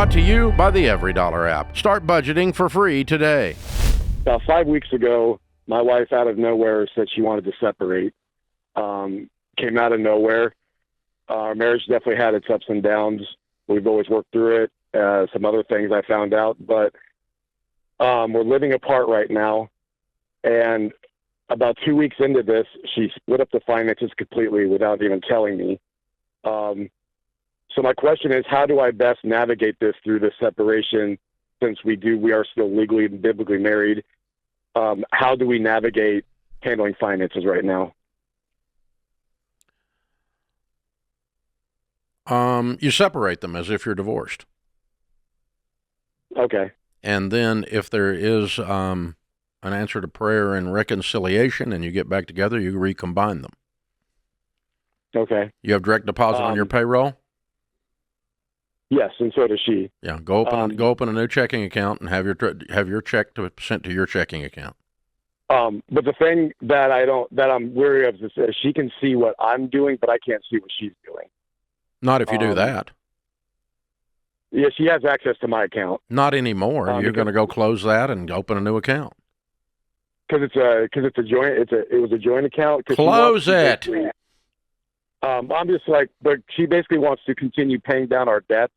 Brought to you by the Every Dollar app. Start budgeting for free today. About 5 weeks ago, my wife out of nowhere said she wanted to separate. Came out of nowhere. Our marriage definitely had its ups and downs. We've always worked through it. Some other things I found out, but we're living apart right now. And about 2 weeks into this, she split up the finances completely without even telling me. So my question is, how do I best navigate this through the separation, since we are still legally and biblically married? How do we navigate handling finances right now? You separate them as if you're divorced. Okay. And then if there is an answer to prayer and reconciliation and you get back together, you recombine them. Okay. You have direct deposit on your payroll? Yes, and so does she. Yeah, go open a new checking account and have your check sent to your checking account. But the thing that I'm wary of is that she can see what I'm doing, but I can't see what she's doing. Not if you do that. Yeah, she has access to my account. Not anymore. You're going to go close that and open a new account. Because it's a joint. It was a joint account. Close it. I'm just like, but she basically wants to continue paying down our debts.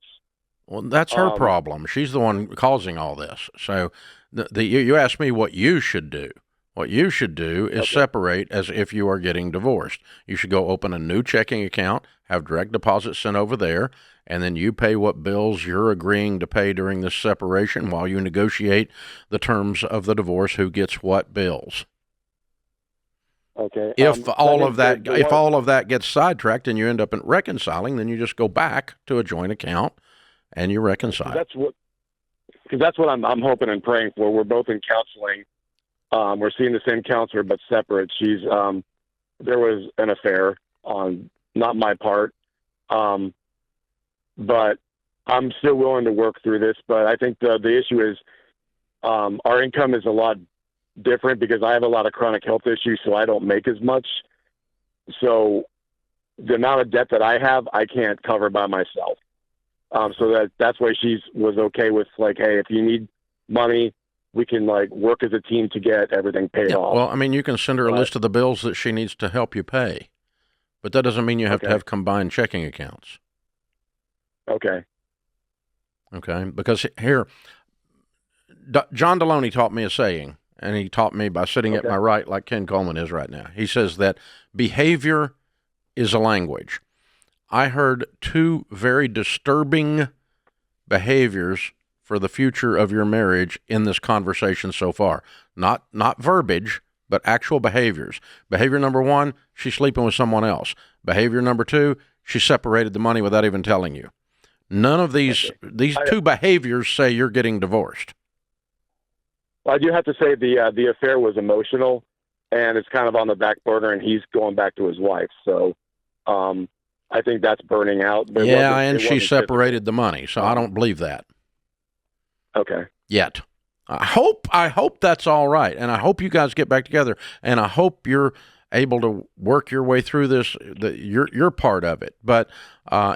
Well, that's her problem. She's the one causing all this. So you asked me what you should do. What you should do is separate as if you are getting divorced. You should go open a new checking account, have direct deposit sent over there, and then you pay what bills you're agreeing to pay during this separation while you negotiate the terms of the divorce, who gets what bills. Okay. If all of that gets sidetracked and you end up reconciling, then you just go back to a joint account and you reconcile. That's what I'm hoping and praying for. We're both in counseling. We're seeing the same counselor but separate. She's there was an affair on not my part, but I'm still willing to work through this. But I think the issue is our income is a lot different because I have a lot of chronic health issues, so I don't make as much. So the amount of debt that I have, I can't cover by myself. So that's why she was okay with, like, hey, if you need money, we can work as a team to get everything paid off. Well, I mean, you can send her a list of the bills that she needs to help you pay, but that doesn't mean you have to have combined checking accounts. Okay. Okay, because here, John Deloney taught me a saying, and he taught me by sitting at my right like Ken Coleman is right now. He says that behavior is a language. I heard two very disturbing behaviors for the future of your marriage in this conversation so far. Not verbiage, but actual behaviors. Behavior number one, she's sleeping with someone else. Behavior number two, she separated the money without even telling you. None of these two behaviors say you're getting divorced. I do have to say the affair was emotional, and it's kind of on the back burner, and he's going back to his wife. So I think that's burning out. But and she separated the money, so I don't believe that. Okay. Yet. I hope that's all right, and I hope you guys get back together, and I hope you're able to work your way through this, your part of it. But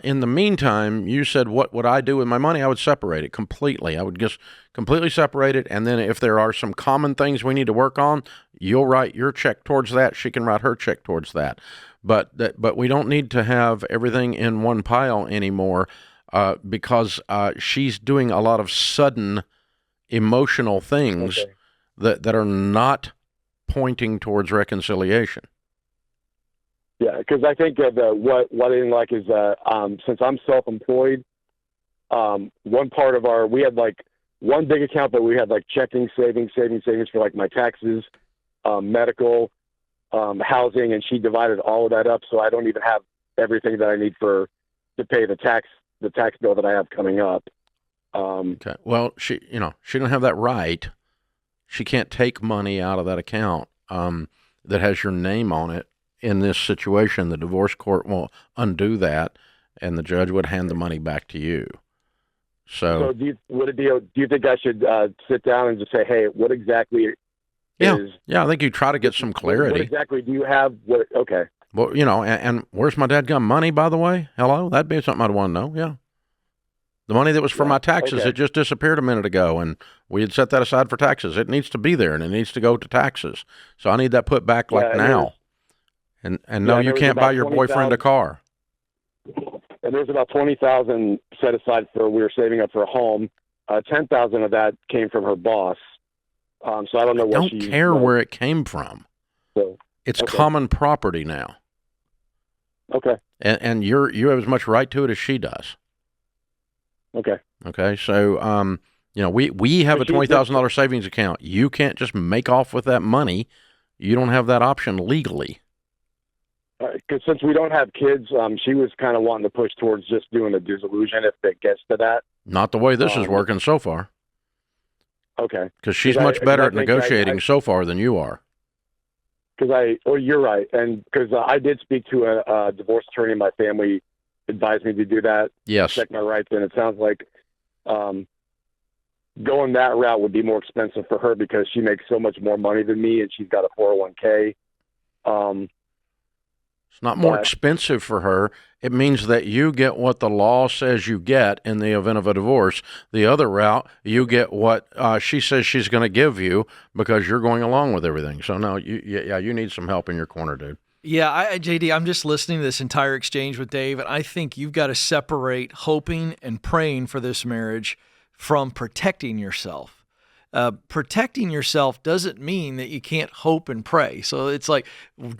in the meantime, you said, what would I do with my money? I would separate it completely. I would just completely separate it, and then if there are some common things we need to work on, you'll write your check towards that. She can write her check towards that. But we don't need to have everything in one pile anymore because she's doing a lot of sudden emotional things that are not pointing towards reconciliation. Yeah, because I think what I didn't like is since I'm self-employed, one part of we had one big account, but we had checking, savings for my taxes, medical, housing, and she divided all of that up, so I don't even have everything that I need to pay the tax bill that I have coming up. Okay. Well, she don't have that right. She can't take money out of that account that has your name on it. In this situation, the divorce court will undo that, and the judge would hand the money back to you. So do you think I should sit down and just say, hey, what exactly is... Yeah, I think you try to get some clarity. What exactly do you have? Okay. Well, and where's my dadgum money, by the way? Hello? That'd be something I'd want to know, yeah. The money that was for Yeah, my taxes, okay. it just disappeared a minute ago, and we had set that aside for taxes. It needs to be there, and it needs to go to taxes. So I need that put back like Yeah, and now. And no, you there was can't buy about your boyfriend a 20,000, car. and there's about 20,000 set aside for we were saving up for a home. 10,000 of that came from her boss. So I don't know what Don't she care what, where it came from. so, It's okay. common property now, Okay. and you have as much right to it as she does. Okay. Okay, so we have a $20,000 savings account. You can't just make off with that money. You don't have that option legally. Because since we don't have kids, she was kind of wanting to push towards just doing a dissolution if it gets to that. Not the way this is working so far. Okay. Because she's much better at think negotiating so far than you are. You're right, and because I did speak to a divorce attorney, my family advised me to do that. Yes. Check my rights, and it sounds like going that route would be more expensive for her because she makes so much more money than me, and she's got a 401k. It's not more expensive for her. It means that you get what the law says you get in the event of a divorce. The other route, you get what she says she's going to give you because you're going along with everything. So, no, you need some help in your corner, dude. Yeah, JD, I'm just listening to this entire exchange with Dave, and I think you've got to separate hoping and praying for this marriage from protecting yourself. Protecting yourself doesn't mean that you can't hope and pray. So it's like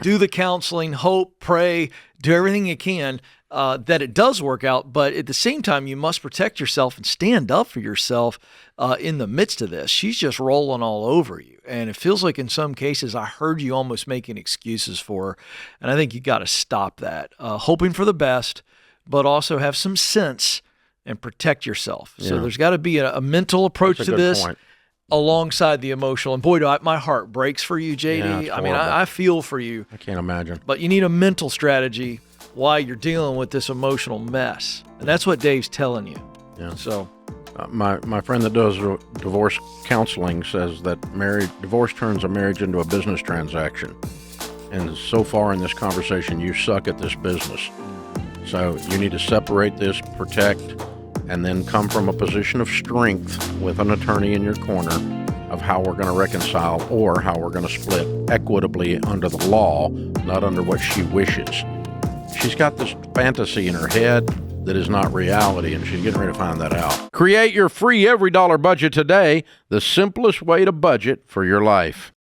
do the counseling, hope, pray, do everything you can that it does work out. But at the same time, you must protect yourself and stand up for yourself in the midst of this. She's just rolling all over you. And it feels like in some cases, I heard you almost making excuses for her. And I think you got to stop that. Hoping for the best, but also have some sense and protect yourself. So there's got to be a mental approach to this. Point. Alongside the emotional. And boy, my heart breaks for you, JD. Yeah, I mean, I feel for you. I can't imagine. But you need a mental strategy while you're dealing with this emotional mess. And that's what Dave's telling you. Yeah. So, my friend that does divorce counseling says that divorce turns a marriage into a business transaction. And so far in this conversation, you suck at this business. So you need to separate this, protect, and then come from a position of strength with an attorney in your corner of how we're going to reconcile or how we're going to split equitably under the law, not under what she wishes. She's got this fantasy in her head that is not reality, and she's getting ready to find that out. Create your free every dollar budget today, the simplest way to budget for your life.